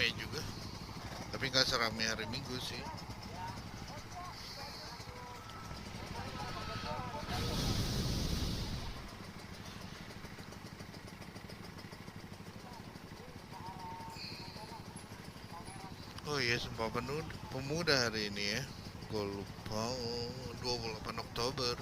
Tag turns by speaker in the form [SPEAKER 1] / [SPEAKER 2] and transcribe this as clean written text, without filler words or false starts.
[SPEAKER 1] ramai juga, tapi nggak seramai hari Minggu sih. Oh iya, Sumpah Pemuda hari ini ya. Gue lupa, oh, 28 Oktober.